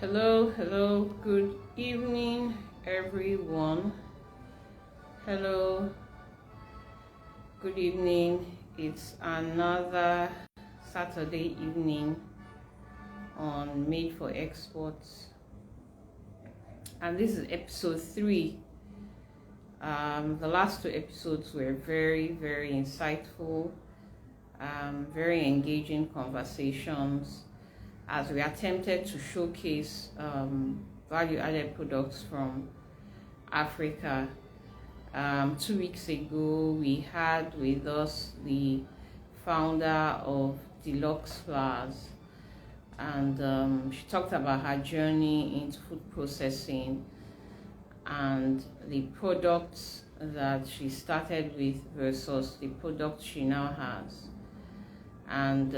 Hello, good evening, everyone. Hello, good evening. It's another Saturday evening on Made for Exports, and this is episode 3. The last 2 episodes were very insightful, very engaging conversations as we attempted to showcase value-added products from Africa. 2 weeks ago, we had with us the founder of Deluxe Flowers, and she talked about her journey into food processing and the products that she started with versus the products she now has. And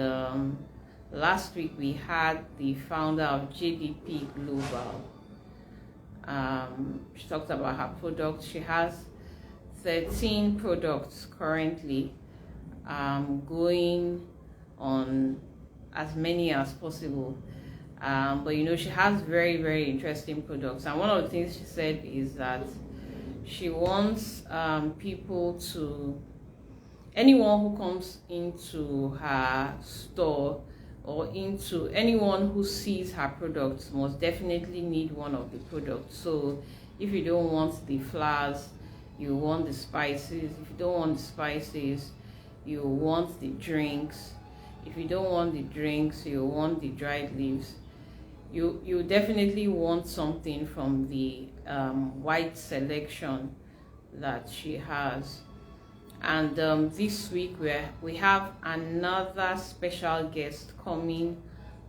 last week we had the founder of JDP Global. She talked about her products. She has 13 products currently, going on as many as possible. But she has very interesting products. And one of the things she said is that she wants people to, anyone who comes into her store or into anyone who sees her products must definitely need one of the products. So if you don't want the flowers, you want the spices. If you don't want the spices, you want the drinks. If you don't want the drinks, you want the dried leaves. You definitely want something from the white selection that she has. And this week we have another special guest coming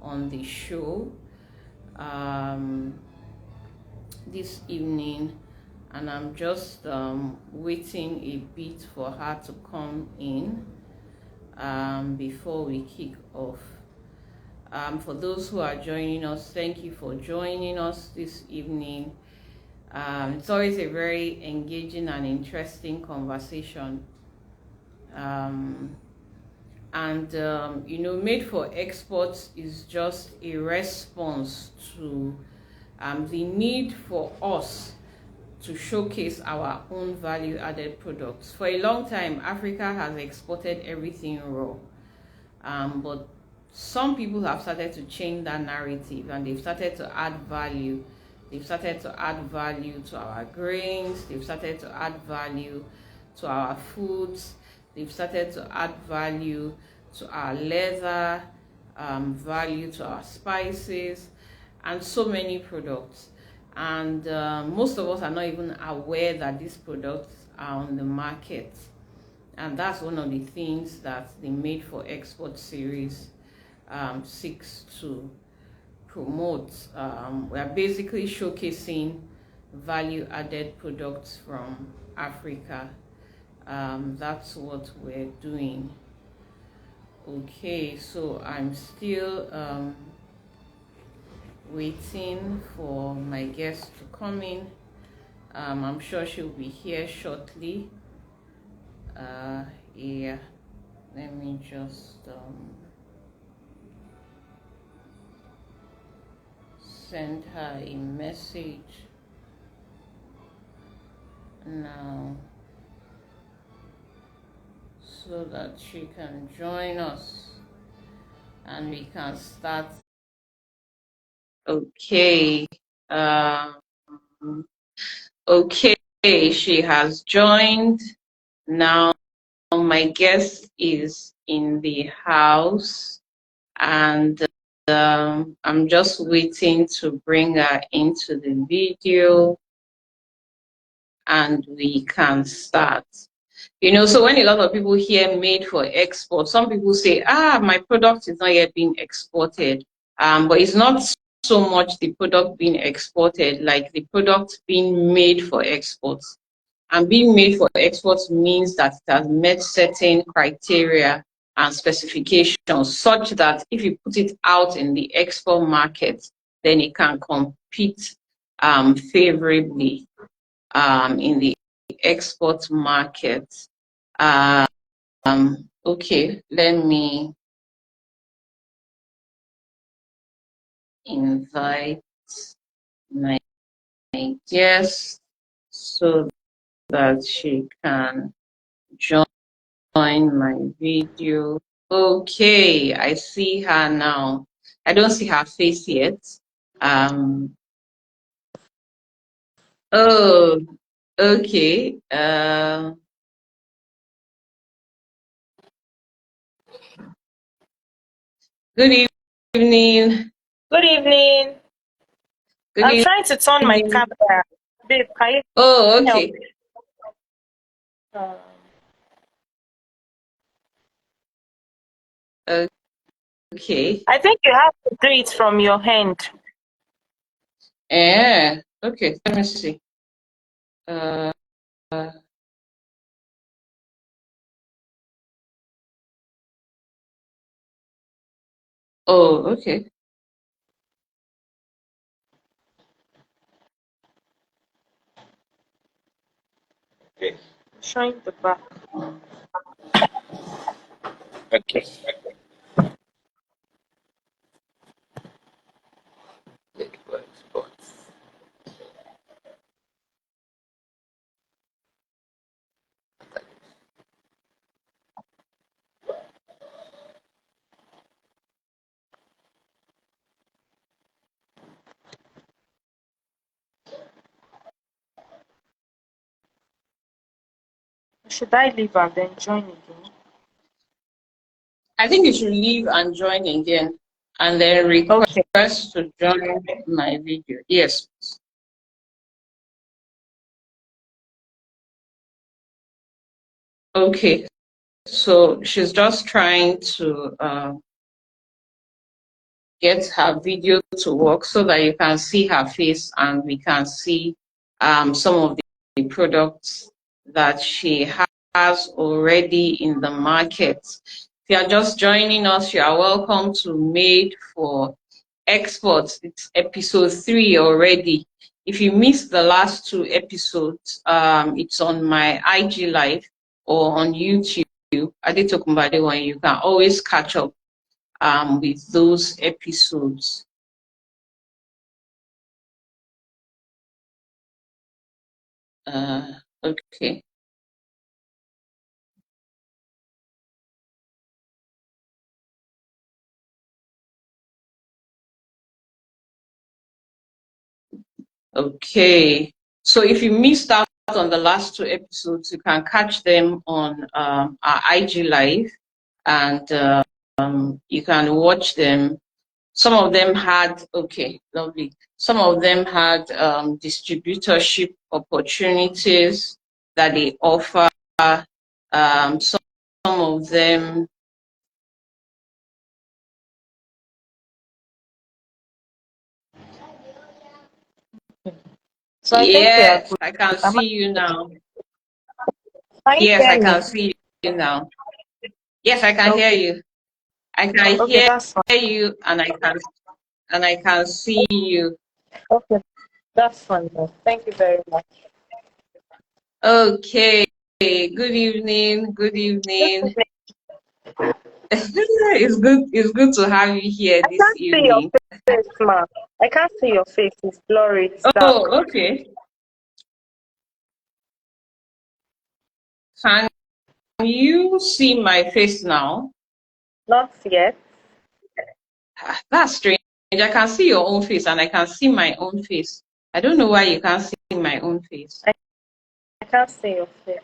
on the show this evening, and I'm just waiting a bit for her to come in before we kick off. For those who are joining us, thank you for joining us this evening. It's always a very engaging and interesting conversation. Made for Exports is just a response to the need for us to showcase our own value-added products. For a long time, Africa has exported everything raw, but some people have started to change that narrative, and they've started to add value. They've started to add value to our grains. They've started to add value to our foods. They've started to add value to our leather, value to our spices, and so many products. And most of us are not even aware that these products are on the market. And that's one of the things that the Made for Export series seeks to promote. We're basically showcasing value-added products from Africa. That's what we're doing. Okay, so I'm still waiting for my guest to come in. I'm sure she'll be here shortly. Yeah, let me just send her a message now so that she can join us and we can start. Okay. Okay, she has joined. Now my guest is in the house, and I'm just waiting to bring her into the video and we can start. So when a lot of people hear Made for Export, some people say, my product is not yet being exported. But it's not so much the product being exported, like the product being made for exports. And being made for exports means that it has met certain criteria and specifications such that if you put it out in the export market, then it can compete favorably in the export market. Okay, let me invite my guest so that she can join my video. Okay, I see her now. I don't see her face yet. Um, oh, okay. Good evening. Good evening. Good I'm trying to turn my evening. camera. Babe, can you Oh, help okay. me? Um, Okay. I think you have to do it from your hand. Okay. Let me see. Uh, oh, okay. Okay. Showing the back. Okay. Should I leave and then join again? I think you should leave and join again, and then Okay. request to join my video. Yes. Okay. So she's just trying to get her video to work so that you can see her face and we can see some of the products that she has already in the market. If you are just joining us, you are welcome to Made for Export. It's episode 3 already. If you missed the last 2 episodes, it's on my IG Live or on YouTube. Adetokunbade, you can always catch up with those episodes. Okay. Okay. So if you missed out on the last 2 episodes, you can catch them on our IG Live, and you can watch them. Some of them had, okay, lovely. Some of them had distributorship opportunities that they offer. Some of them. So I think we are Yes, good. I can Am I, see you now. can you Yes, I hear can me? see you now. Yes, I can hear Okay. you. I can Okay, hear that's fine. you, and I can see you. Okay, that's fine. Then. Thank you very much. Okay. Good evening. Good evening. It's good. It's good to have you here I this can't see your evening. face, ma. I can't see your face. It's blurry. It's dark. Oh, okay. Can you see my face now? Not yet. That's strange. I can see your own face, and I can see my own face. I don't know why you can't see my own face. I can't see your face.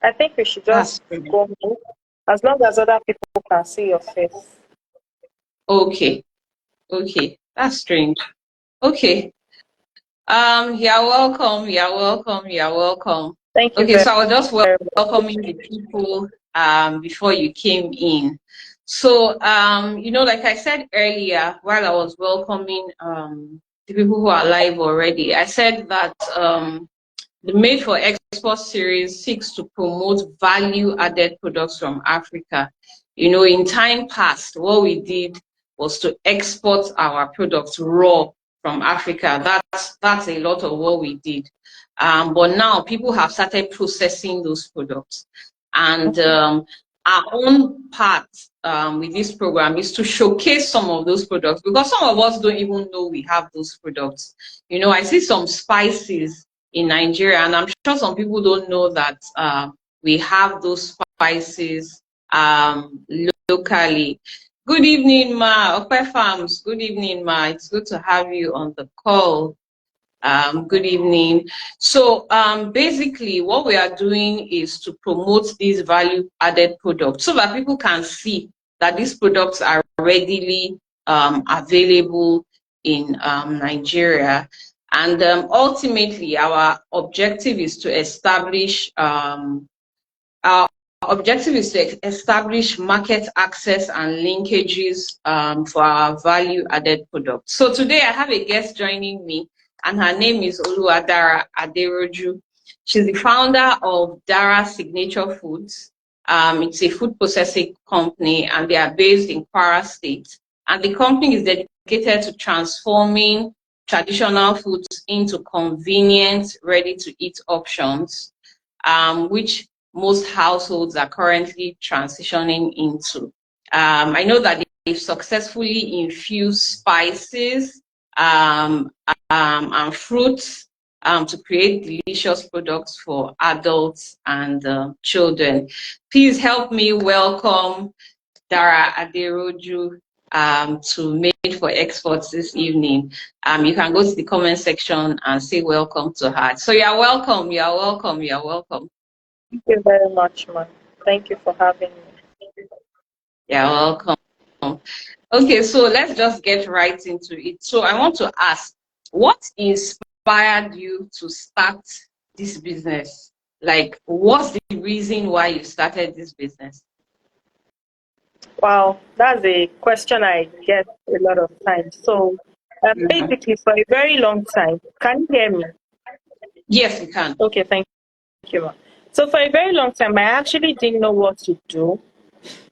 I think we should That's just strange. go move. As long as other people can see your face. Okay. Okay. That's strange. Okay. You're welcome. You're welcome. You're welcome. Thank you Okay, very, so I was just very much. welcoming the people before you came in. So like I said earlier, while I was welcoming the people who are live already, I said that the Made for Export series seeks to promote value-added products from Africa. In time past, what we did was to export our products raw from Africa. That's a lot of what we did. But now people have started processing those products. And our own part with this program is to showcase some of those products, because some of us don't even know we have those products. You know, I see some spices in Nigeria, and I'm sure some people don't know that we have those spices locally. Good evening, Ma. Okpe Farms. Good evening, Ma. It's good to have you on the call. Good evening. So basically what we are doing is to promote these value added products so that people can see that these products are readily available in Nigeria. And ultimately our objective is to establish our objective is to establish market access and linkages for our value-added products. So today I have a guest joining me, and her name is Oluwadara Aderoju. She's the founder of Dara Signature Foods. It's a food processing company, and they are based in Kwara State. And the company is dedicated to transforming traditional foods into convenient, ready-to-eat options, which most households are currently transitioning into. I know that they've successfully infused spices and fruits to create delicious products for adults and children. Please help me welcome Dara Aderoju to Made for Exports this evening. You can go to the comment section and say welcome to her. So you're welcome, you're welcome, you're welcome. Thank you very much, man. Thank you for having me. You're welcome. Okay, so let's just get right into it. So I want to ask, what inspired you to start this business? Like, what's the reason why you started this business? Wow, that's a question I get a lot of times. So, basically, for a very long time, can you hear me? Yes, we can. Okay, thank you, man. So, for a very long time, I actually didn't know what to do.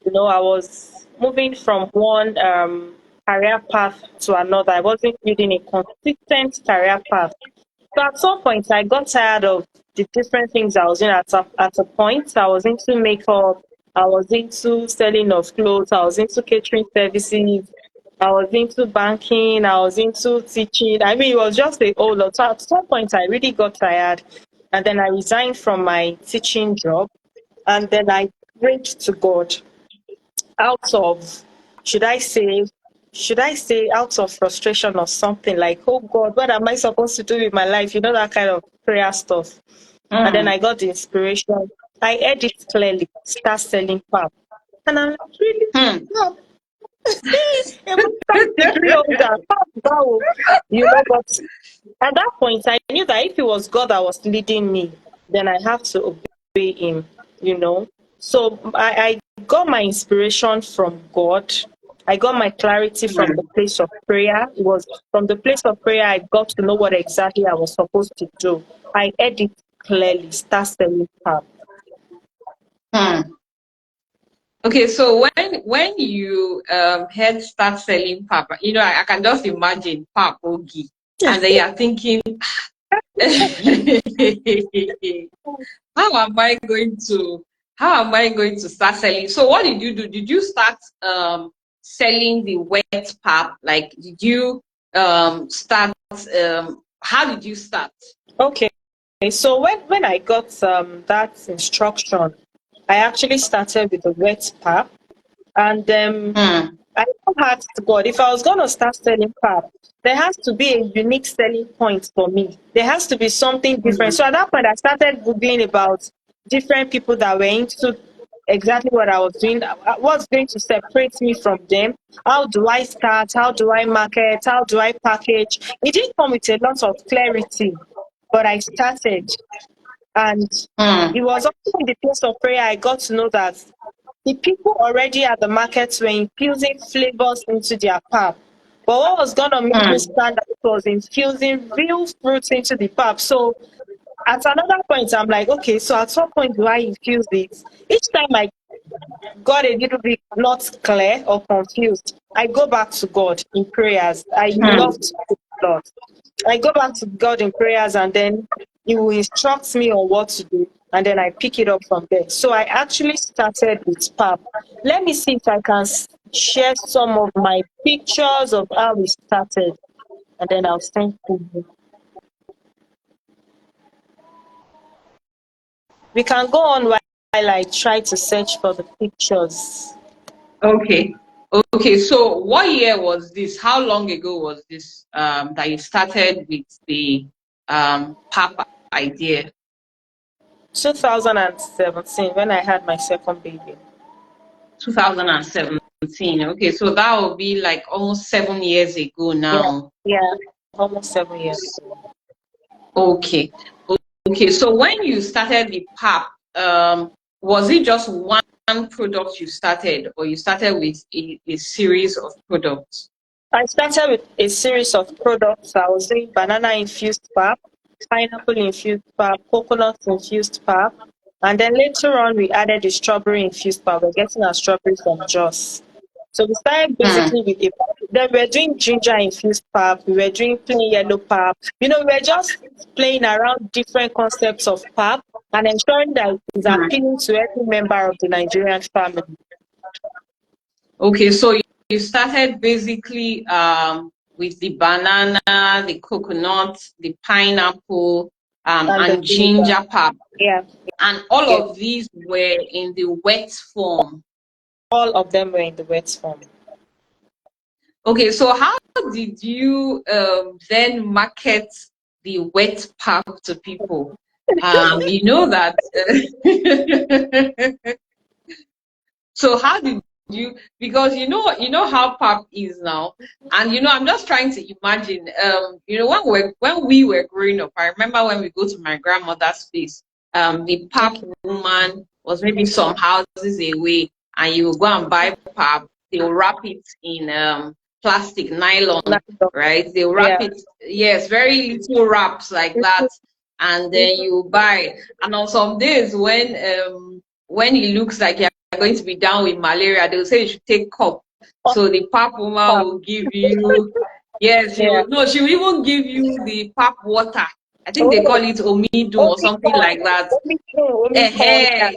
You know, I was moving from one career path to another. I wasn't building a consistent career path. So at some point, I got tired of the different things I was doing. At a point, I was into makeup, I was into selling of clothes, I was into catering services, I was into banking, I was into teaching. I mean, it was just a whole lot. So at some point, I really got tired. And then I resigned from my teaching job. And then I prayed to God out of, should I say, out of frustration or something, like, oh God, what am I supposed to do with my life? You know, that kind of prayer stuff. And then I got the inspiration. I heard it clearly, start selling pap. And I'm like, really? Pap? A master's degree holder, pap, wow. You know, but at that point, I knew that if it was God that was leading me, then I have to obey Him, you know. So I got my inspiration from God. I got my clarity from the place of prayer. It was from the place of prayer I got to know what exactly I was supposed to do. I heard it clearly, start selling pap. Okay, so when you heard start selling pap, you know, I can just imagine pap ogi, and then you're thinking, how am I going to start selling? So what did you do? Did you start selling the wet pap? Like, did you start how did you start? Okay. So when I got that instruction, I actually started with the wet pap. And I asked God, if I was going to start selling pap, there has to be a unique selling point for me. There has to be something different. So at that point, I started Googling about different people that were into exactly what I was doing. What's going to separate me from them? How do I start? How do I market? How do I package? It didn't come with a lot of clarity, but I started. And it was also in the place of prayer I got to know that the people already at the markets were infusing flavors into their pap. But what was going to make me stand out was infusing real fruits into the pap. So at another point, I'm like, okay, so at what point do I infuse it? Each time I got a little bit not clear or confused, I go back to God in prayers. I love to pray a lot. I go back to God in prayers, and then He will instruct me on what to do. and then I pick it up from there. So I actually started with pap. Let me see if I can share some of my pictures of how we started, and then I'll send to you. We can go on while I try to search for the pictures. Okay. Okay, so what year was this? How long ago was this that you started with the pap idea? 2017, when I had my second baby. 2017. Okay, so that will be like almost 7 years ago now. Yeah, almost 7 years. Okay. Okay, so when you started the pap, was it just one product you started, or you started with a series of products? I started with a series of products. I was doing banana infused pap, pineapple infused pap, coconut infused pap, and then later on we added the strawberry infused pap. We're getting our strawberries from Joss. So we started basically with a, then we were doing ginger infused pap, we were doing plain yellow pap. You know, we were just playing around different concepts of pap and ensuring that it's appealing to every member of the Nigerian family. Okay, so you started basically with the banana, the coconut, the pineapple, and ginger pap. Yeah. And all of these were in the wet form. All of them were in the wet form. Okay, so how did you then market the wet pap to people? You know that. So how did you? Because you know how pap is now, and I'm just trying to imagine. When we were growing up, I remember when we go to my grandmother's place. The pap woman was maybe some houses away, and you will go and buy pap. They'll wrap it in plastic nylon, right? They'll wrap it, yes, very little wraps like that, and then you buy. And on some days when it looks like you're going to be down with malaria, they'll say you should take cup. So the pap woman will give you, yes, she will even give you the pap water. I think they call it omidu or something like that.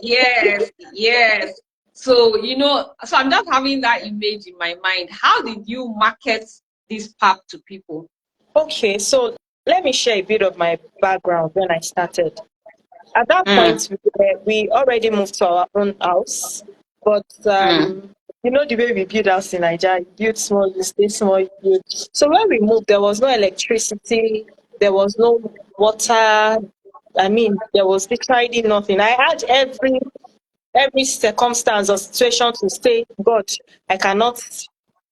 Yes, yes. So, so I'm just having that image in my mind. How did you market this pap to people? Okay, so let me share a bit of my background when I started. At that point, we already moved to our own house, but you know the way we build house in Nigeria, you build small, you stay small, you build. So when we moved, there was no electricity, there was no water. I mean, there was literally nothing. I had every circumstance or situation to say, God, I cannot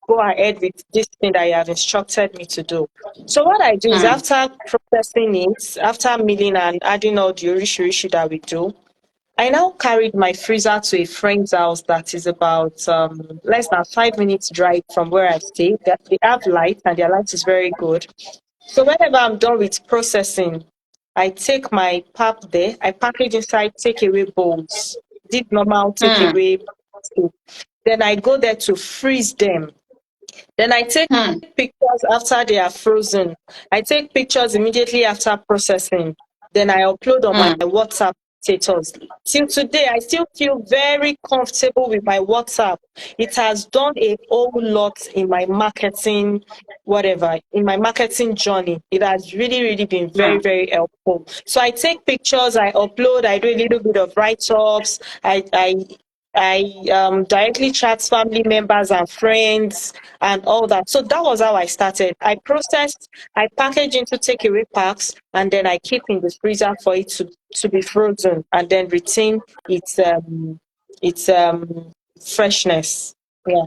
go ahead with this thing that you have instructed me to do. So what I do is after processing it, after milling and adding all the rishi that we do, I now carried my freezer to a friend's house that is about less than 5 minutes drive from where I stay. They have light and their light is very good. So whenever I'm done with processing, I take my pap there, I package inside takeaway bowls, did normal takeaway. Then I go there to freeze them. Then I take pictures after they are frozen. I take pictures immediately after processing. Then I upload on my WhatsApp status. Till today, I still feel very comfortable with my WhatsApp. It has done a whole lot in my marketing, in my marketing journey. It has really, really been very, very helpful. So I take pictures, I upload, I do a little bit of write-ups, I directly chat family members and friends and all that. So that was how I started. I processed, I package into takeaway packs, and then I keep in the freezer for it to be frozen and then retain its freshness. Yeah.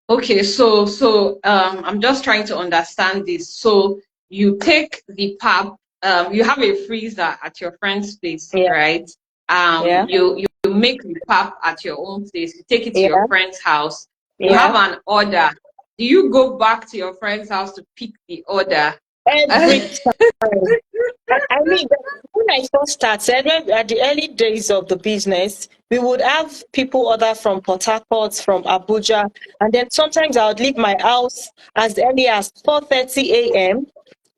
Okay, so I'm just trying to understand this. So you take the pap, you have a freezer at your friend's place, right? You make the pap at your own place. You take it to your friend's house. You have an order. Do you go back to your friend's house to pick the order? Every time. I mean, when I first started, at the early days of the business, we would have people order from Port Harcourt, from Abuja, and then sometimes I would leave my house as early as 4:30 a.m.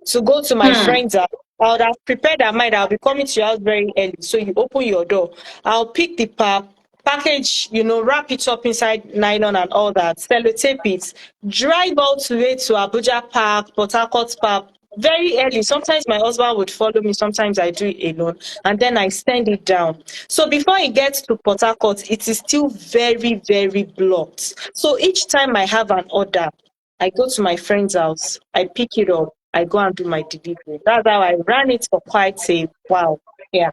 to go to my friend's house. I would have prepared her mind. I'll be coming to your house very early. So you open your door. I'll pick the pap, package, wrap it up inside nylon and all that, sellotape it, drive all the way to Abuja Park, Port Harcourt Park, very early. Sometimes my husband would follow me, sometimes I do it alone, and then I send it down. So before it gets to Port Harcourt, it is still very, very blocked. So each time I have an order, I go to my friend's house, I pick it up, I go and do my delivery. That's how I ran it for quite a while. Yeah.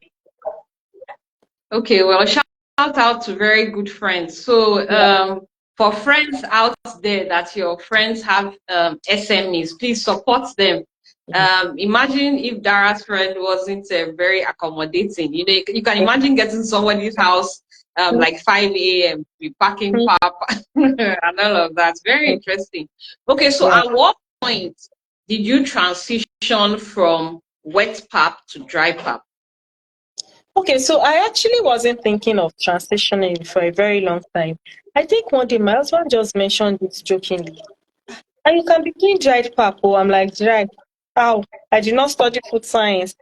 Okay, well, shout out to very good friends. So, for friends out there that your friends have SMEs, please support them. Imagine if Dara's friend wasn't very accommodating. You can imagine getting somebody's house like 5 a.m. be packing pap and all of that. Very interesting. Okay, so Yeah. at what point did you transition from wet pap to dry pap? Okay, so I actually wasn't thinking of transitioning for a very long time. I think one day my husband just mentioned it jokingly. And you can be doing dried pap. Oh, I'm like, dry. How? I did not study food science.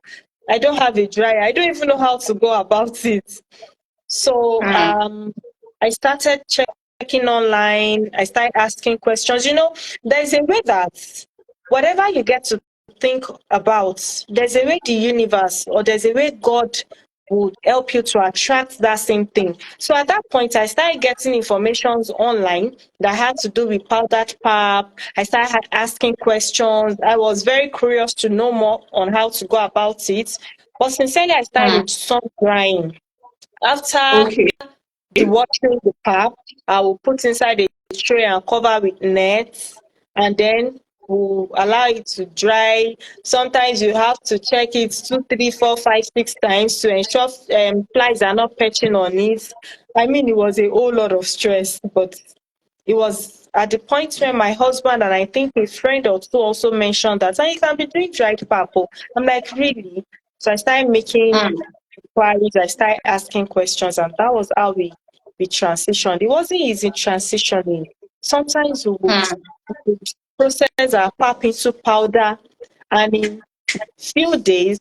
I don't have a dryer. I don't even know how to go about it. So Hmm. I started checking online. I started asking questions. There's a way that whatever you get to think about, there's a way the universe or there's a way God would help you to attract that same thing. So at that point, I started getting informations online that had to do with powdered pap. I started asking questions. I was very curious to know more on how to go about it. But sincerely, I started Hmm. with sun drying. After Okay. the watering the pap, I will put inside a tray and cover with nets, and then we'll allow it to dry. Sometimes you have to check it 2, 3, 4, 5, 6 times to ensure flies are not perching on it. I mean, it was a whole lot of stress, but it was at the point where my husband and I think a friend or two also mentioned that, and you can be doing dried pap. Oh." I'm like, really? So I started making Hmm. inquiries, I started asking questions, and that was how we transitioned. It wasn't easy transitioning. Sometimes Hmm. we would process our pap into powder, and in few days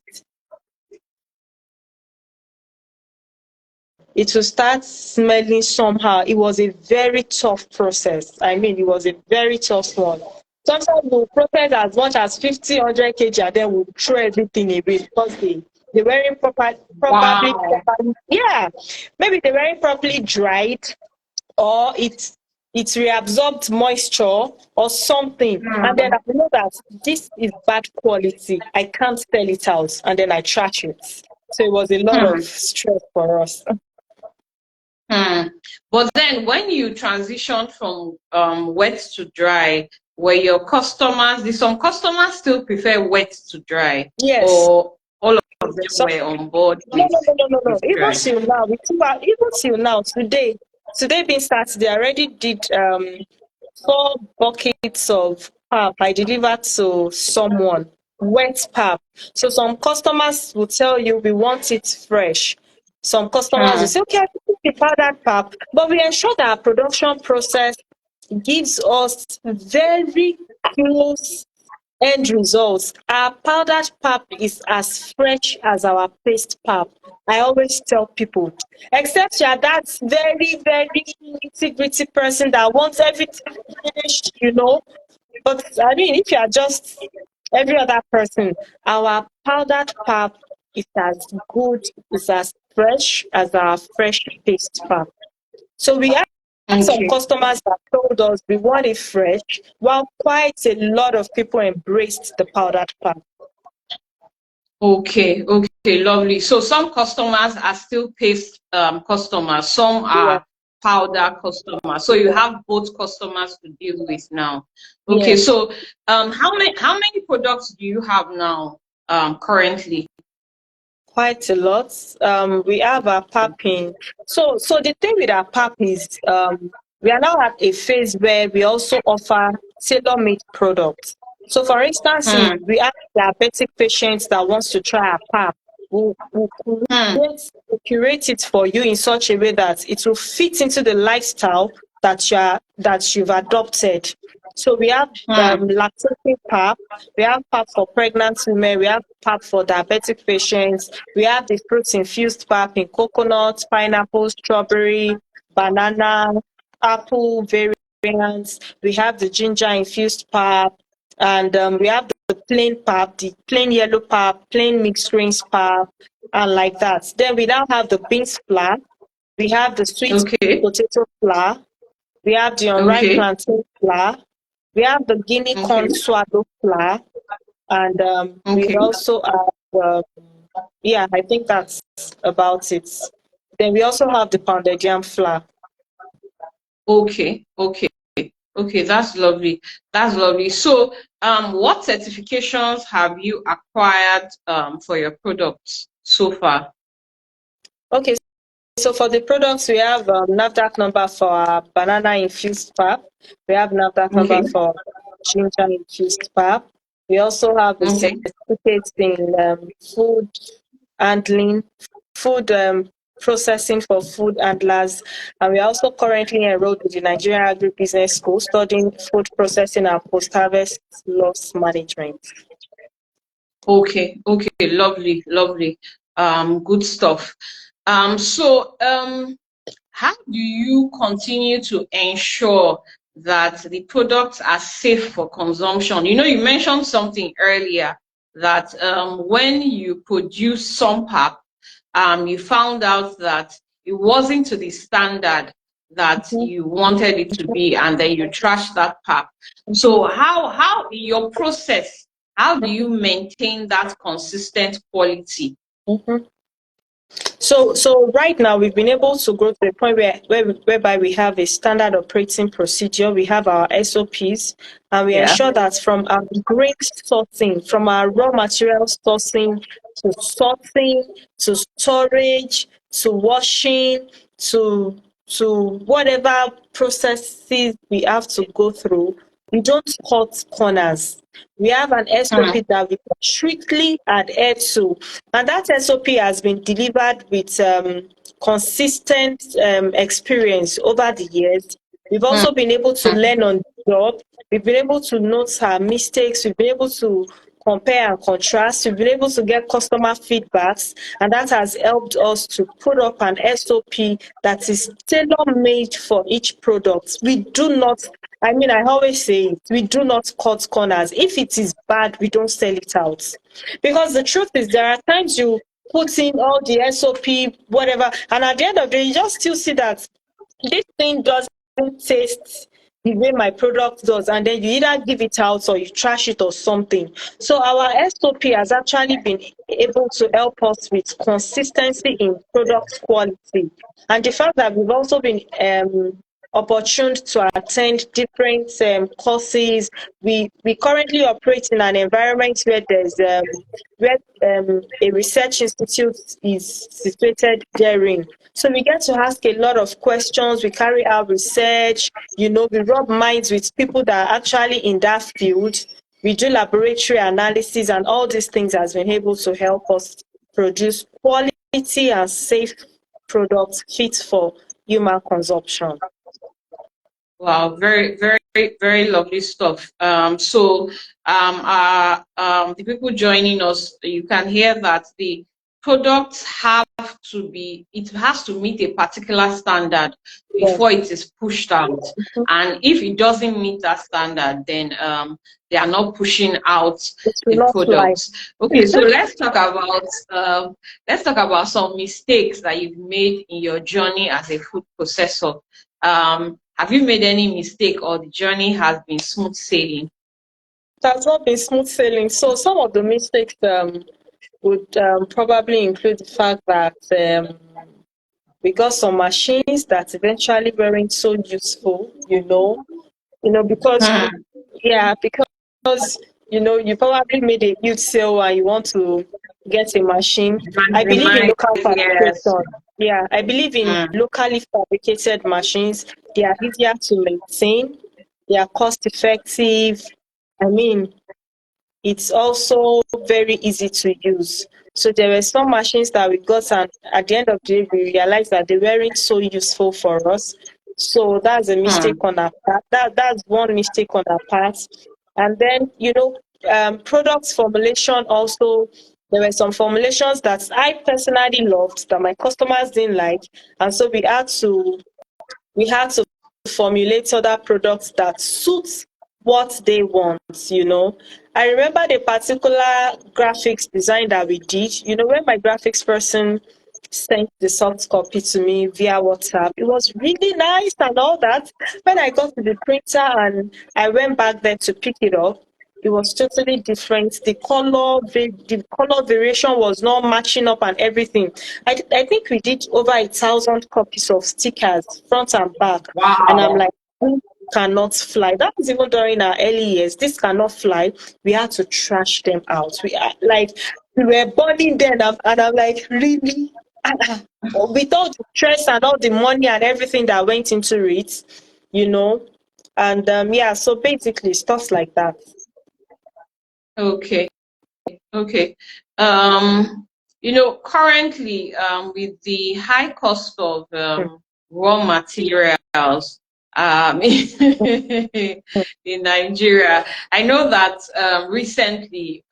it will start smelling somehow. It was a very tough process. I mean, it was a very tough one. Sometimes we'll process as much as 50, 100 kg, and then we'll throw everything away because they weren't Wow. properly, yeah, maybe they weren't properly dried, or it reabsorbed moisture or something. And then Hmm. I know that this is bad quality. I can't sell it out, and then I trash it. So it was a lot of Hmm. stress for us. Hmm. But then when you transition from wet to dry, were your customers, did some customers still prefer wet to dry, Yes. or all of them So were on board no, no, no, no, no, no. with Even dry? till now, even till now, today being Saturday, I already did 4 buckets of pap I delivered to someone, wet pap. So some customers will tell you we want it fresh. Some customers will Hmm. say, okay, I think the powdered pap, but we ensure that our production process gives us very close end results. Our powdered pap is as fresh as our paste pap. I always tell people, except you're that very, very nitty-gritty person that wants everything finished. But I mean, if you are just every other person, our powdered pap is as good, is as fresh as our fresh paste pap. So we have some Okay. customers that told us we want it fresh, while quite a lot of people embraced the powdered pap. Okay. Okay. Lovely. So some customers are still paste customers. Some Yeah. are powder customers. So you have both customers to deal with now. Okay. Yes, So how many products do you have now currently? quite a lot. We have our papping. So the thing with our pap is we are now at a phase where we also offer tailor-made products. So for instance, if Hmm. we have diabetic patients that wants to try our pap, we'll Hmm. curate it for you in such a way that it will fit into the lifestyle that you've adopted. So we have lactating pap, we have pap for pregnant women, we have pap for diabetic patients, we have the fruit infused pap in coconut, pineapple, strawberry, banana, apple variants. We have the ginger infused pap, and we have the plain pap, the plain yellow pap, plain mixed greens pap, and like that. Then we now have the beans flour. We have the sweet Okay. potato flour. We have the unripe Okay. plantain flour. We have the guinea Okay. corn swallow flour. And we Okay. also have, yeah, I think that's about it. Then we also have the pounded yam flour. Okay. Okay. Okay. That's lovely. That's lovely. So, what certifications have you acquired for your products so far? Okay, so for the products, we have NAFDAC number for our banana infused pap. We have NAFDAC number Okay. for ginger infused pap. We also have the Okay. certificates in food handling, food processing for food handlers, and we are also currently enrolled with the Nigerian Agribusiness School studying food processing and post-harvest loss management. Okay. Okay. Lovely. Lovely. Good stuff. So, how do you continue to ensure that the products are safe for consumption? You know, you mentioned something earlier that when you produce some pap, you found out that it wasn't to the standard that Mhm. you wanted it to be, and then you trashed that pap. So how in your process, how do you maintain that consistent quality? Mhm. So right now we've been able to grow to a point whereby we have a standard operating procedure. We have our SOPs, and we Yeah. ensure that from our grain sourcing, from our raw material sourcing to sorting to storage to washing to whatever processes we have to go through, we don't cut corners. We have an SOP that we strictly adhere to, and that SOP has been delivered with consistent experience over the years. We've also been able to learn on the job. We've been able to note our mistakes. We've been able to compare and contrast. We've been able to get customer feedbacks, and that has helped us to put up an SOP that is tailor-made for each product. We do not, I mean, I always say it, we do not cut corners. If it is bad, we don't sell it out. Because the truth is, there are times you put in all the SOP, whatever, and at the end of the day, you just still see that this thing doesn't taste the way my product does, and then you either give it out or you trash it or something. So our SOP has actually been able to help us with consistency in product quality, and the fact that we've also been opportuned to attend different courses. We currently operate in an environment where there's a research institute is situated therein. So we get to ask a lot of questions. We carry out research. You know, we rub minds with people that are actually in that field. We do laboratory analysis, and all these things has been able to help us produce quality and safe products fit for human consumption. Wow, very, very, very lovely stuff. The people joining us, you can hear that the products have to be, it has to meet a particular standard Yes. before it is pushed out. And if it doesn't meet that standard, then they are not pushing out It will the not fly. products. Okay, so let's talk about some mistakes that you've made in your journey as a food processor. Have you made any mistake, or the journey has been smooth sailing? It has not been smooth sailing. So some of the mistakes would probably include the fact that we got some machines that eventually weren't so useful, because because you probably made a huge sale and you want to get a machine. I believe in local Yes. fabrication. Yeah, I believe in locally fabricated machines. They are easier to maintain. They are cost effective. I mean, it's also very easy to use. So there were some machines that we got, and at the end of the day, we realized that they weren't so useful for us. So that's a mistake on our part. That's one mistake on our part. And then, products formulation also, there were some formulations that I personally loved that my customers didn't like. And so we had to formulate other products that suit what they want. I remember the particular graphics design that we did. When my graphics person sent the soft copy to me via WhatsApp, it was really nice and all that. When I got to the printer and I went back there to pick it up, it was totally different. The color variation was not matching up and everything. I think we did over 1,000 copies of stickers, front and back. And I'm Wow. like, this cannot fly. That was even during our early years. This cannot fly. We had to trash them out. We were burning them, and I'm like, really? With all the stress and all the money and everything that went into it, you know. And yeah, so basically stuff like that. Okay. Okay. Currently, with the high cost of raw materials in Nigeria, I know that recently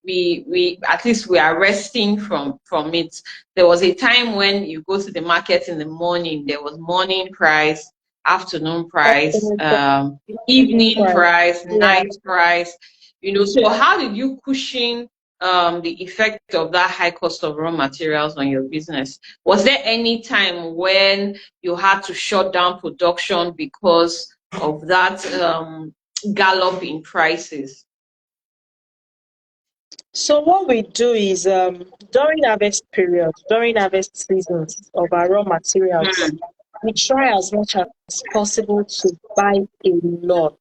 we at least we are resting from it. There was a time when you go to the market in the morning, there was morning price, afternoon price, evening Right. price, Yeah. night price. So how did you cushion the effect of that high cost of raw materials on your business? Was there any time when you had to shut down production because of that gallop in prices? So what we do is during harvest seasons of our raw materials, Mm, we try as much as possible to buy a lot.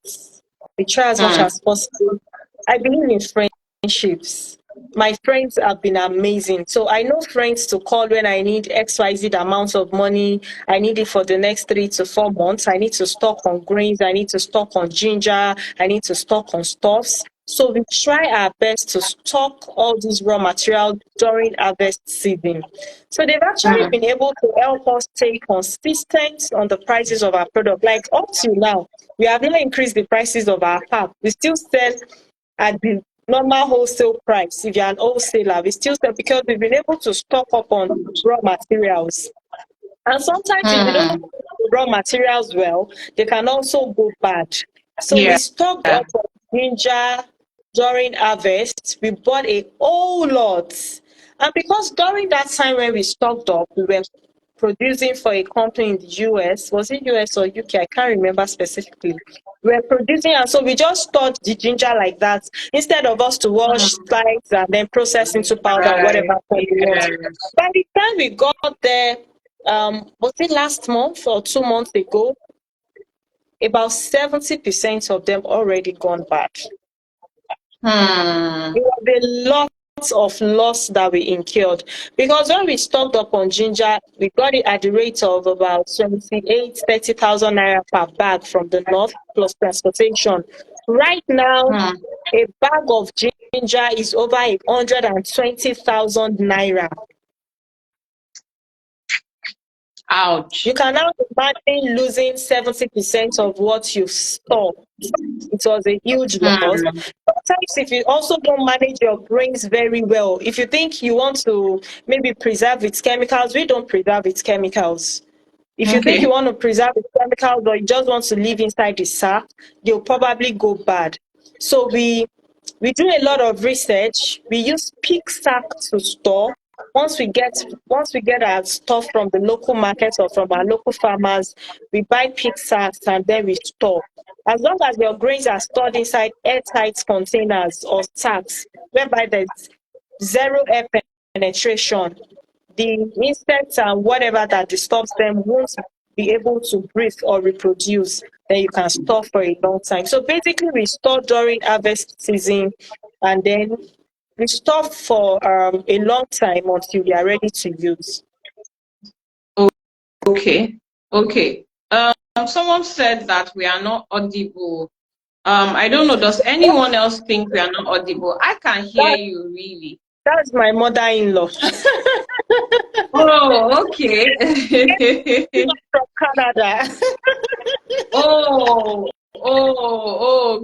We try as much mm, as possible. I believe in friendships. My friends have been amazing. So I know friends to call when I need XYZ amount of money. I need it for the next 3 to 4 months. I need to stock on grains. I need to stock on ginger. I need to stock on stuffs. So we try our best to stock all these raw materials during harvest season. So they've actually mm. been able to help us stay consistent on the prices of our product. Like up to now, we have not increased the prices of our pack. We still sell at the normal wholesale price. If you're an wholesaler, we still sell because we've been able to stock up on raw materials. And sometimes if we don't Hmm. stock the raw materials well, they can also go bad. So we Yeah. stocked up on ginger during harvest. We bought a whole lot. And because during that time when we stocked up, we were producing for a company in the US. Was it US or UK? I can't remember specifically. We were producing, and so we just stored the ginger like that instead of us to wash, Hmm. slice, and then process into powder, Right. whatever form we want. Yes. By the time we got there, was it last month or 2 months ago? About 70% of them already gone bad. Hmm. It was a lot of loss that we incurred because when we stocked up on ginger, we got it at the rate of about 30,000 naira per bag from the north plus transportation. Right now, Hmm. a bag of ginger is over 120,000 naira. Ouch. You can now imagine losing 70% of what you stored. It was a huge loss. Hmm. Sometimes, if you also don't manage your grains very well, if you think you want to maybe preserve its chemicals, we don't preserve its chemicals. If you think you Okay. want to preserve its chemicals or you just want to live inside the sack, they'll probably go bad. So we do a lot of research. We use pig sack to store. Once we get our stuff from the local markets or from our local farmers, we buy pig sacks and then we store. As long as your grains are stored inside airtight containers or sacks, whereby there's zero air penetration, the insects and whatever that disturbs them won't be able to breathe or reproduce, then you can store for a long time. So basically, we store during harvest season and then we store for a long time until we are ready to use. Okay. Okay. Someone said that we are not audible. I don't know. Does anyone else think we are not audible? I can hear That, you really. That's my mother-in-law. Oh, okay. From Canada. Oh,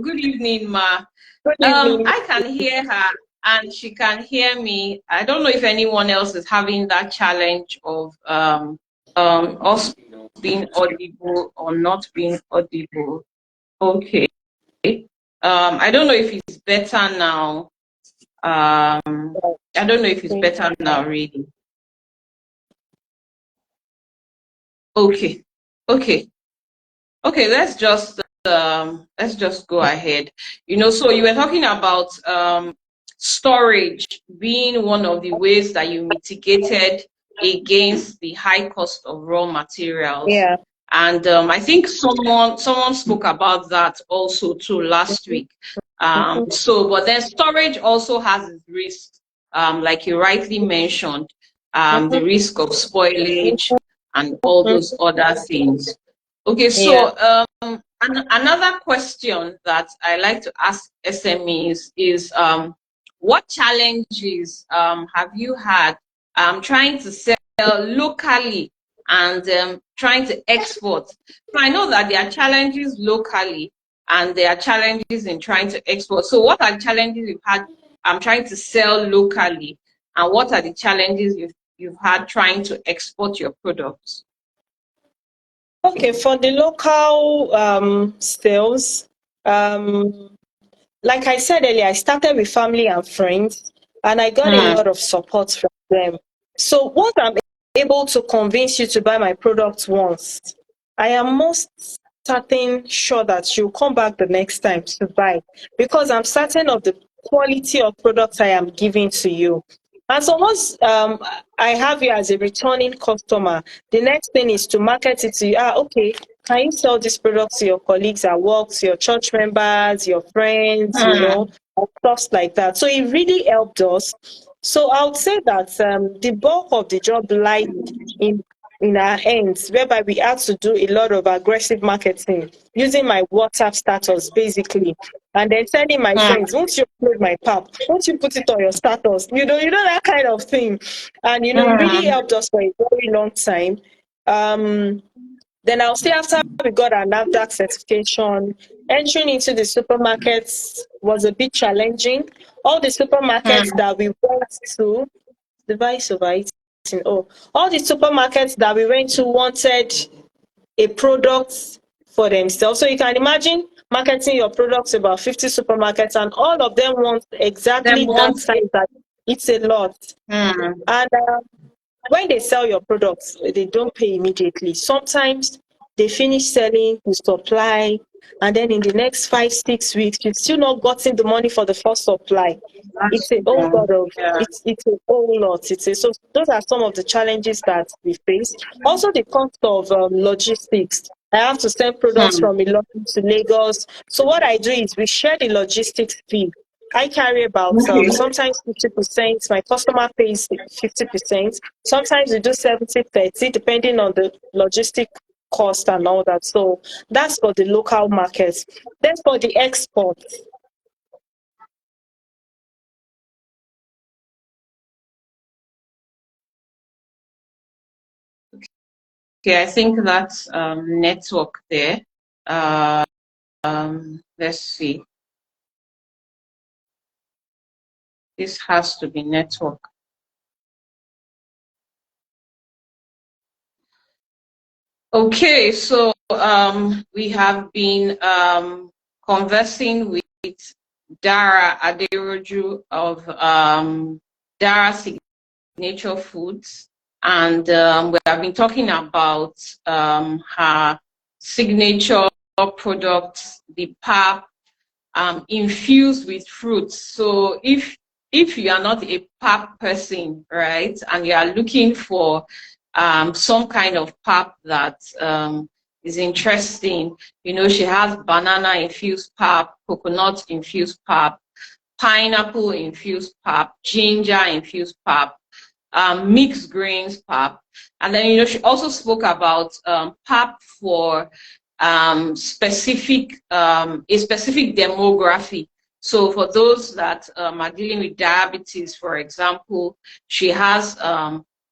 good evening, ma. Good evening. I can hear her and she can hear me. I don't know if anyone else is having that challenge of us being audible or not being audible. Okay. I don't know if it's better now. I don't know if it's better now, really. Okay. Okay. Okay, let's just go ahead. So you were talking about storage being one of the ways that you mitigated against the high cost of raw materials. Yeah. And I think someone spoke about that also too last week. But then storage also has its risks, like you rightly mentioned, the risk of spoilage and all those other things. Okay, Yeah. so another question that I like to ask SMEs is what challenges have you had trying to sell locally and trying to export? So I know that there are challenges locally and there are challenges in trying to export. So what are the challenges you've had trying to sell locally, and what are the challenges you've had trying to export your products? Okay, for the local sales, um, like I said earlier, I started with family and friends, and I got a Hmm. lot of support from them. So once I'm able to convince you to buy my product once, I am most certain sure that you'll come back the next time to buy, because I'm certain of the quality of products I am giving to you. And so once I have you as a returning customer, the next thing is to market it to you. Okay, can you sell this product to your colleagues at work, to your church members, your friends, Hmm. or stuff like that. So it really helped us. So I would say that the bulk of the job lies in in our hands, whereby we had to do a lot of aggressive marketing using my WhatsApp status basically, and then telling my Hmm. friends, "Won't you upload my pap? Won't you put it on your status?" That kind of thing, and it really Hmm. helped us for a very long time. Then I'll say after we got our NAFDAC certification, entering into the supermarkets was a bit challenging. All the supermarkets Hmm. that we went to, device overeating. Oh, all the supermarkets that we went to wanted a product for themselves. So you can imagine marketing your products to about 50 supermarkets, and all of them want Them exactly that want size. That it's a lot. hmm. And when they sell your products, they don't pay immediately. Sometimes they finish selling, you supply, and then in the next 5, 6 weeks, you've still not gotten the money for the first supply. That's It's a whole true. lot of Yeah. it's a whole lot. So those are some of the challenges that we face. Also, the cost of logistics. I have to send products Hmm. from Ilorin to Lagos. So what I do is we share the logistics fee. I carry about Okay. sometimes 50%. My customer pays 50%. Sometimes we do 70/30, depending on the logistic cost and all that. So that's for the local markets. Then for the export, Okay, I think that's network there. Uh, let's see. This has to be network. Okay, so we have been conversing with Dara Aderoju of Dara Signature Foods, and we have been talking about her signature products, the pap, infused with fruits. So if you are not a pap person, right, and you are looking for some kind of pap that is interesting, she has banana infused pap, coconut infused pap, pineapple infused pap, ginger infused pap, mixed grains pap. And then, she also spoke about pap for a specific demography. So for those that are dealing with diabetes, for example, she has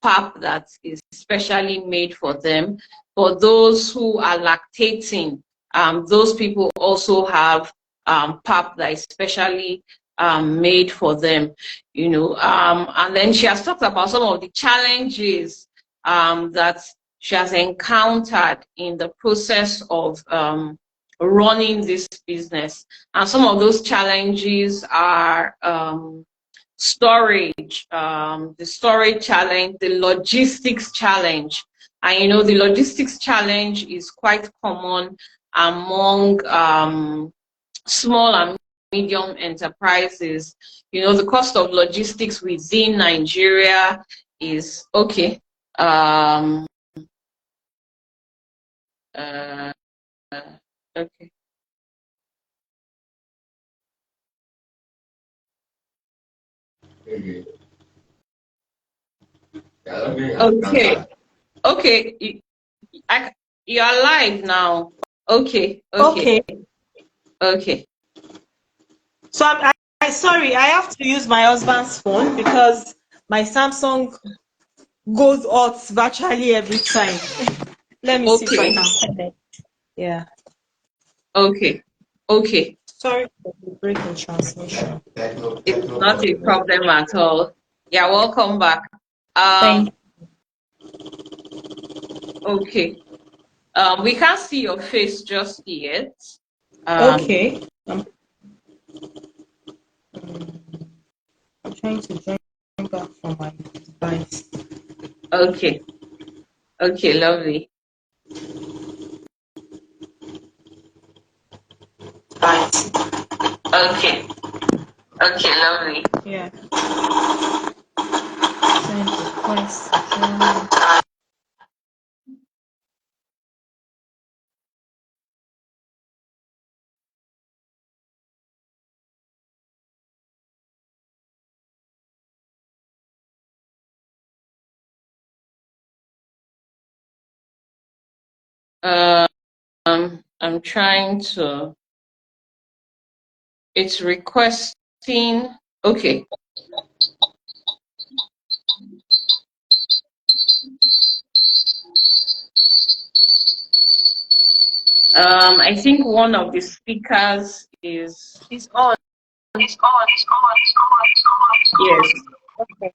pap that is specially made for them. For those who are lactating, those people also have pap that is specially made for them, and then she has talked about some of the challenges that she has encountered in the process of running this business. And some of those challenges are storage, the storage challenge, the logistics challenge. And the logistics challenge is quite common among small and medium enterprises. The cost of logistics within Nigeria is okay. Uh, okay. Okay. Okay. You're live now. Okay. Okay. Okay. So sorry, I have to use my husband's phone because my Samsung goes out virtually every time. Let me see if I can connect. Yeah. Okay. Sorry for the break in transmission. It's not a problem at all. You're welcome back. Thank Okay. We can't see your face just yet. Okay. I'm trying to join back from my device. Okay. Okay, lovely. Right. Okay. Okay, lovely. Yeah. Send request. I'm trying to. It's requesting. Okay. I think one of the speakers is on. It's on. Yes. Okay.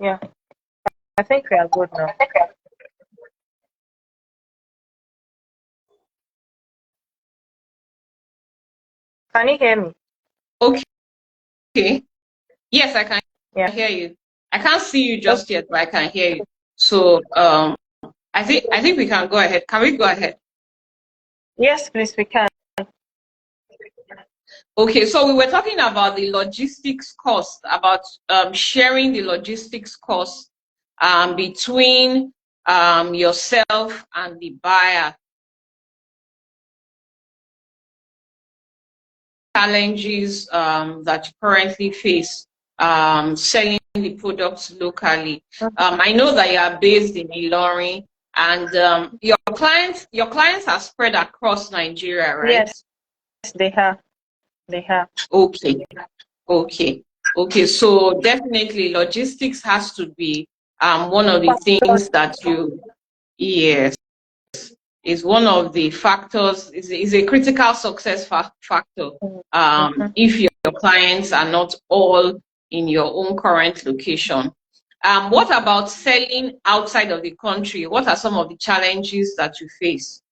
Yeah. I think we are good now. Can you hear me? Okay. Yes, I can Yeah. hear you. I can't see you just yet, but I can hear you. So I think we can go ahead. Can we go ahead? Yes, please, we can. Okay, so we were talking about the logistics cost, about sharing the logistics cost between yourself and the buyer. Challenges that you currently face selling the products locally. I know that you are based in Ilorin, and your clients are spread across Nigeria, right? Yes, they have. They have. Okay, okay. So definitely, logistics has to be one of the things that yes, is one of the factors, is a critical success factor if your clients are not all in your own current location. What about selling outside of the country? What are some of the challenges that you face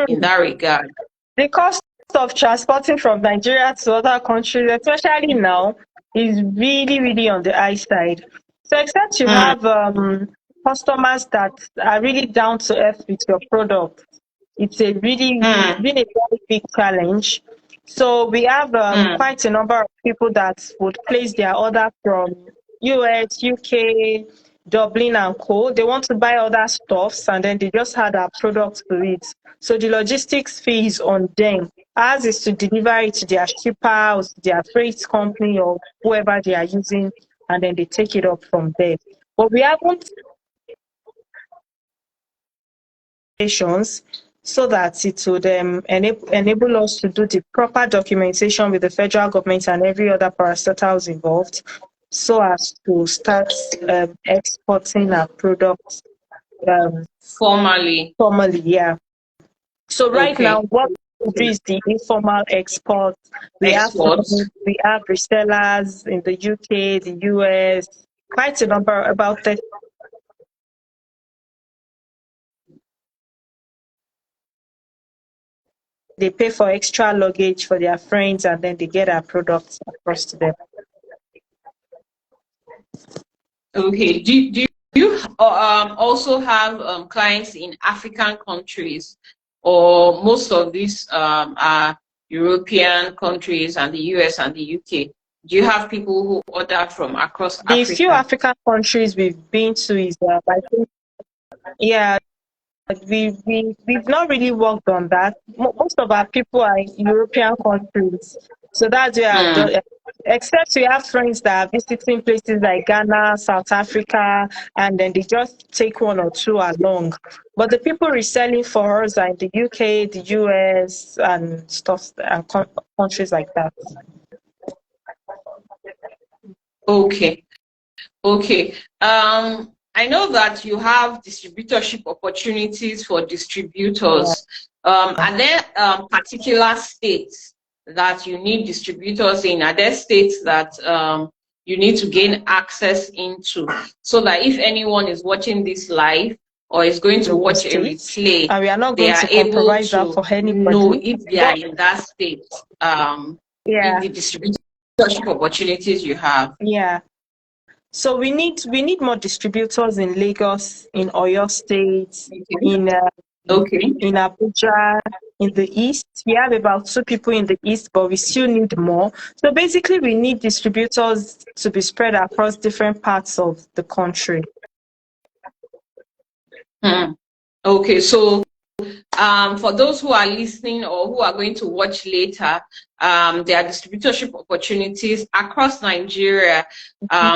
in that regard? The cost of transporting from Nigeria to other countries, especially now, is really, really on the high side. So except you Mm, have customers that are really down to earth with your product, it's mm, been a very big challenge. So we have mm, quite a number of people that would place their order from US, UK, Dublin and Co. They want to buy other stuffs and then they just add our product to it. So the logistics fee is on them. Ours is to deliver it to their shipper or to their freight company or whoever they are using, and then they take it up from there. But we haven't regulations so that it would enable us to do the proper documentation with the federal government and every other parastatals involved, so as to start exporting our products Formally. yeah. So right now, Okay. what we do is the informal export. We have Exports. resellers in the UK, the US, quite a number, about 30. They pay for extra luggage for their friends, and then they get our products across to them. Okay. Do you also have clients in African countries, or most of these are European countries and the US and the UK? Do you have people who order from across The few Africa? African countries we've been to is, I think, yeah, we've not really worked on that. Most of our people are in European countries, so that's where except we have friends that are visiting places like Ghana, South Africa, and then they just take one or two along. But the people reselling for us are in the UK, the US, and stuff, and countries like that. Okay. Okay. I know that you have distributorship opportunities for distributors. Are there particular states that you need distributors in? Are there states that you need to gain access into, so that if anyone is watching this live or is going to watch a replay, and we are not they going are to able compromise that to for know anybody. if they are in that state, with the distributorship opportunities you have? Yeah. So we need more distributors in Lagos, in Oyo State, in Abuja, in the East. We have about 2 people in the East, but we still need more. So basically, we need distributors to be spread across different parts of the country. Okay, so for those who are listening or who are going to watch later, there are distributorship opportunities across Nigeria.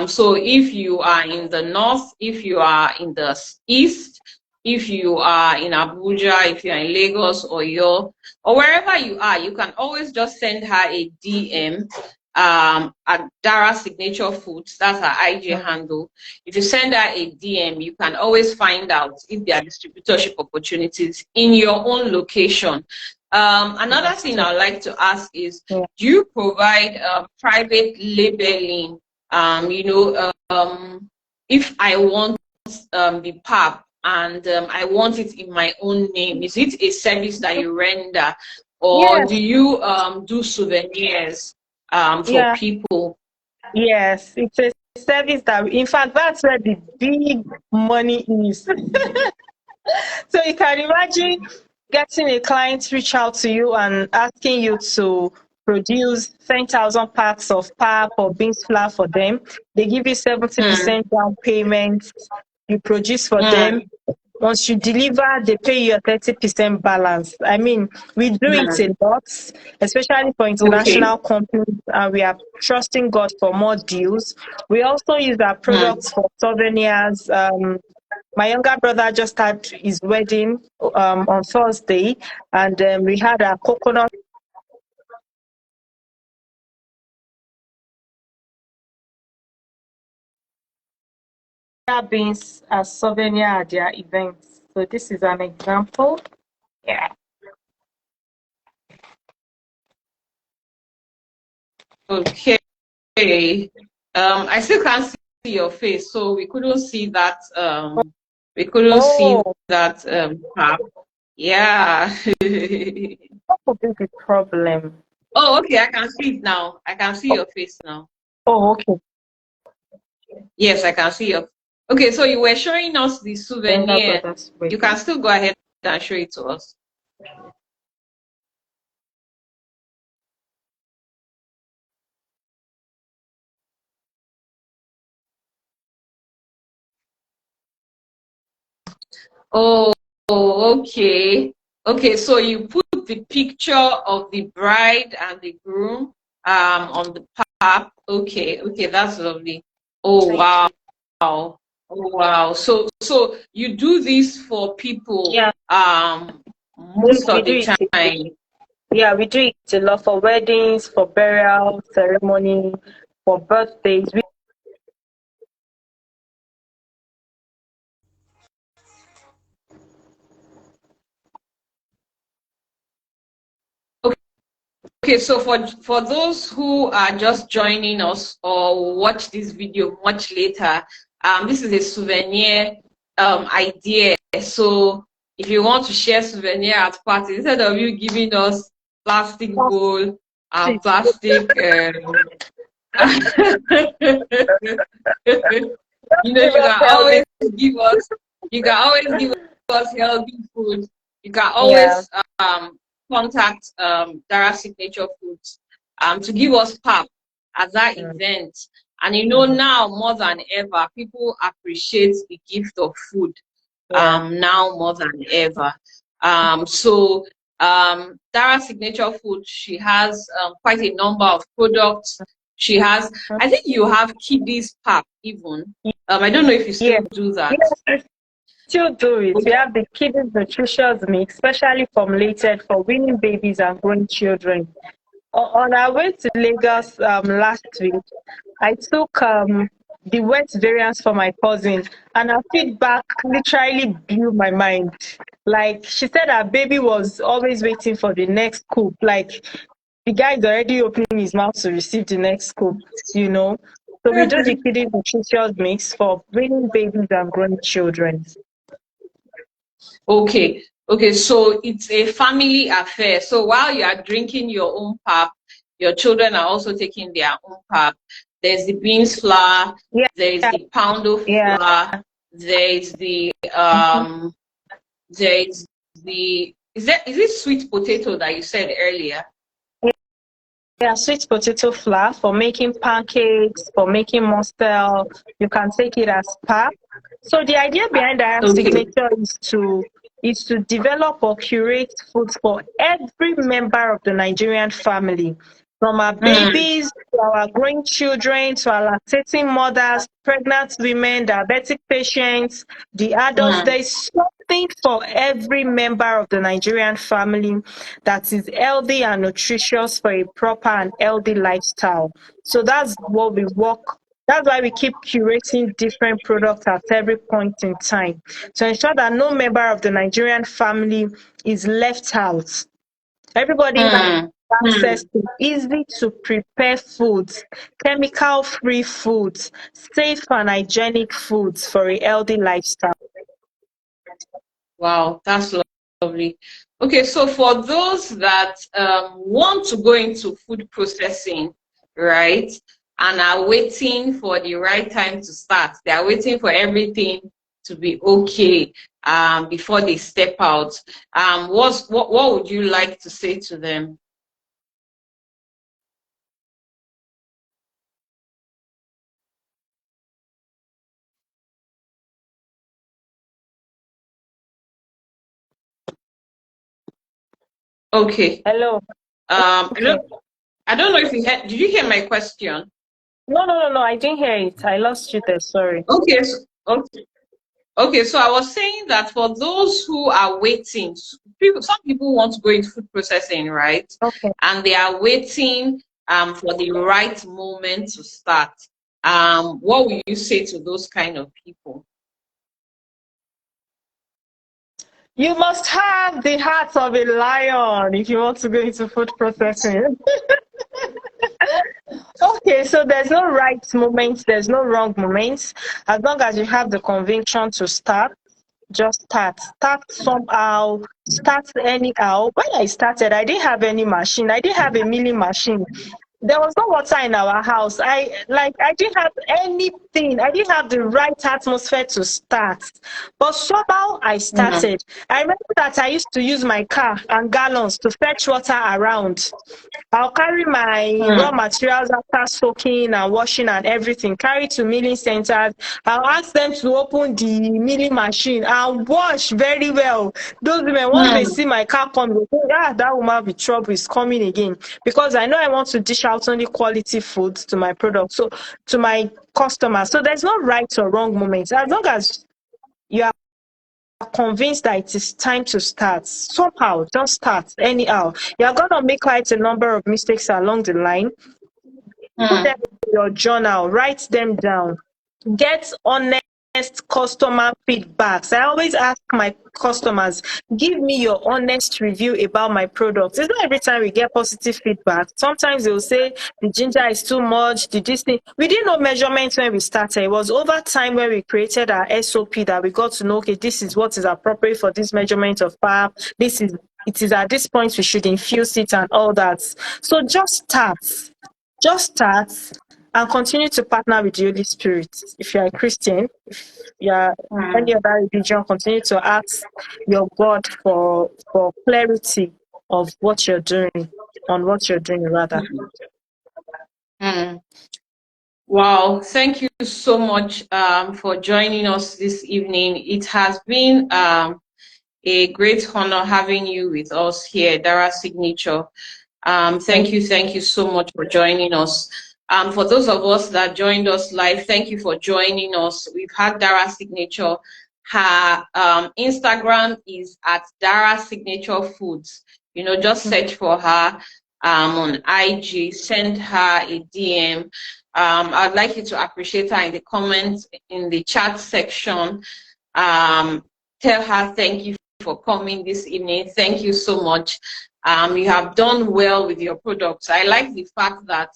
So if you are in the north, if you are in the east, if you are in Abuja, if you're in Lagos or wherever you are, you can always just send her a DM at Dara Signature Foods. That's her IG handle. If you send her a DM, you can always find out if there are distributorship opportunities in your own location. Another thing I'd like to ask is, do you provide private labeling? If I want the pap and I want it in my own name, is it a service that you render, or do you do souvenirs for people? Yes, it's a service that, in fact, that's where the big money is. So you can imagine getting a client reach out to you and asking you to produce 10,000 packs of pap or beans flour for them. They give you 70% down payment. You produce for them. Once you deliver, they pay you a 30% balance. I mean, we do it a lot, especially for international companies, and we are trusting God for more deals. We also use our products for souvenirs. My younger brother just had his wedding on Thursday, and we had a coconut beans as souvenir at their events. So this is an example. Yeah. Okay. I still can't see your face, so we couldn't see that. Pap. Yeah. What could be the problem? Oh, okay. I can see it now. I can see your face now. Oh, okay. Yes, I can see your. Okay, so you were showing us the souvenir. You can still go ahead and show it to us. Oh, okay. Okay, so you put the picture of the bride and the groom on the pap. Okay, that's lovely. Oh, wow. Oh, wow. So you do this for people Yeah, most we of do the it. time. Yeah, we do it a lot for weddings, for burial ceremony, for birthdays. Okay, so for those who are just joining us or watch this video much later, this is a souvenir idea. So if you want to share souvenir at parties, instead of you giving us plastic bowl and Plastic. plastic, you Give us can healthy. always give us, you can always give us healthy food. You can Yeah. always contact Dara Signature Foods to give us pap at that Mm, event. And mm, now more than ever, people appreciate the gift of food yeah. now more than ever. So Dara Signature Food, she has quite a number of products. She has, Mhm. I think you have kiddies pap even. I don't know if you Yeah. still do that. Yes, we still do it. We have the kiddies nutritious mix, specially formulated for weaning babies and growing children. On our way to Lagos last week, I took the wet variants for my cousin, and her feedback literally blew my mind. Like, she said her baby was always waiting for the next scoop. Like, the guy is already opening his mouth to receive the next scoop, you know. So we do the kidney nutritious mix for breathing babies and growing children. Okay, okay, so it's a family affair. So while you are drinking your own pap, your children are also taking their own pap. There's the beans flour, Yeah, there's the poundo yeah. flour, there's the Mhm. there's the is it sweet potato that you said earlier? Yeah, sweet potato flour for making pancakes, for making mustel. You can take it as pap. So the idea behind our Okay. signature is to develop or curate foods for every member of the Nigerian family, from our Mm, babies to our growing children to our lactating mothers, pregnant women, diabetic patients, the adults. mm, There is something for every member of the Nigerian family that is healthy and nutritious for a proper and healthy lifestyle. So that's what we work. That's why we keep curating different products at every point in time to ensure that no member of the Nigerian family is left out. Everybody has mm. access to easy to prepare foods, chemical free foods, safe and hygienic foods for a healthy lifestyle. Wow, that's lovely. Okay, so for those that want to go into food processing, right, and are waiting for the right time to start, they are waiting for everything to be okay before they step out. What would you like to say to them? Okay. Hello. Um, I Okay. don't I don't know if you did you hear my question? No. I didn't hear it. I lost you there. Sorry. Okay, okay. Okay, so I was saying that for those who are waiting, some people want to go into food processing, right? Okay. And they are waiting for the right moment to start. What will you say to those kind of people? You must have the heart of a lion if you want to go into food processing. Okay, so there's no right moment, there's no wrong moments. As long as you have the conviction to start, just start. Start somehow, start anyhow. When I started, I didn't have any machine, I didn't have a milling machine. There was no water in our house. I didn't have anything. I didn't have the right atmosphere to start. But somehow I Mm, started. I remember that I used to use my car and gallons to fetch water around. I'll carry my raw mm, materials after soaking and washing and everything, carry to milling centers. I'll ask them to open the milling machine and wash very well. Those women, once they mm, see my car come, they say, ah, that woman with trouble is coming again. Because I know I want to dish out out only quality foods to my products, so to my customers. So there's no right or wrong moment. As long as you are convinced that it is time to start, somehow just start anyhow. You're gonna make quite a number of mistakes along the line. Put them in your journal, write them down, get honest customer feedbacks. I always ask my customers, give me your honest review about my products. It's not every time we get positive feedback. Sometimes they'll say the ginger is too much, the this thing. We didn't know measurements when we started. It was over time when we created our SOP that we got to know, okay, this is what is appropriate for this measurement of pap. It is at this point we should infuse it and all that. So just start. Just start and continue to partner with the Holy Spirit. If you are a Christian, if you are any other religion, continue to ask your God for clarity of what you're doing, on what you're doing rather. Wow, thank you so much for joining us this evening. It has been a great honor having you with us here, Dara Signature. Thank you so much for joining us. For those of us that joined us live, thank you for joining us. We've had Dara Signature. Her Instagram is at Dara Signature Foods. You know, just search for her on IG, send her a DM. I'd like you to appreciate her in the comments, in the chat section. Tell her thank you for coming this evening. Thank you so much. You have done well with your products. I like the fact that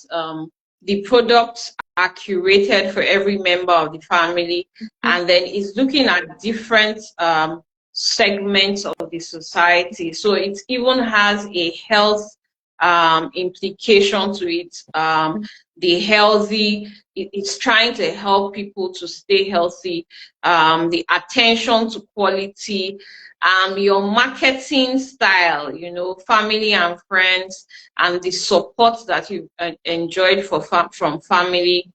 the products are curated for every member of the family, and then it's looking at different segments of the society. So it even has a health implication to it. The healthy, it's trying to help people to stay healthy. The attention to quality, your marketing style, you know, family and friends, and the support that you've enjoyed from family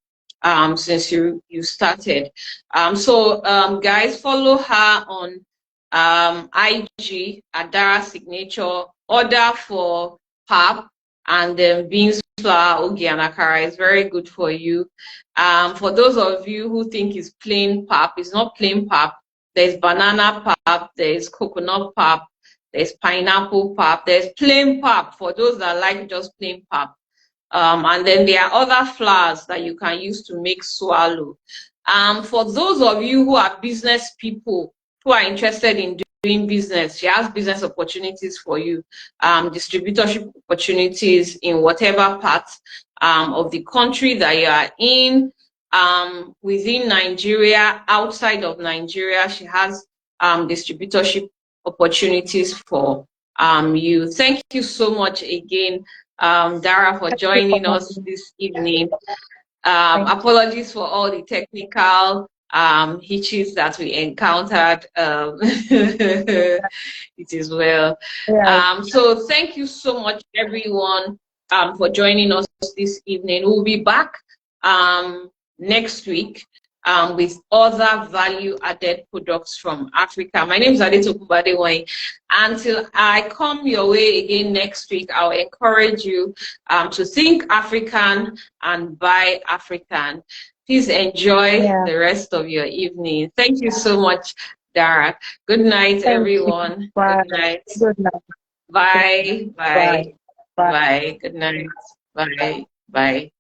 since you started. Guys, follow her on IG, Adara Signature. Order for pap and beans flour, ogi, and akara is very good for you. For those of you who think it's plain pap, it's not plain pap. There's banana pap, there's coconut pap, there's pineapple pap, there's plain pap for those that like just plain pap. And then there are other flours that you can use to make swallow. For those of you who are business people who are interested in doing business, she has business opportunities for you, distributorship opportunities in whatever part of the country that you are in. Within Nigeria, outside of Nigeria, she has distributorship opportunities for you. Thank you so much again, Dara, for joining us this evening. Apologies for all the technical hitches that we encountered. It is well. So thank you so much, everyone, for joining us this evening. We'll be back next week with other value-added products from Africa. My name is Aderoju. Until I come your way again next week, I'll encourage you to think African and buy African. Please enjoy the rest of your evening. Thank you so much, Dara. Good night, everyone. Good night. Good night. Bye. Bye. Bye. Good night. Bye. Bye.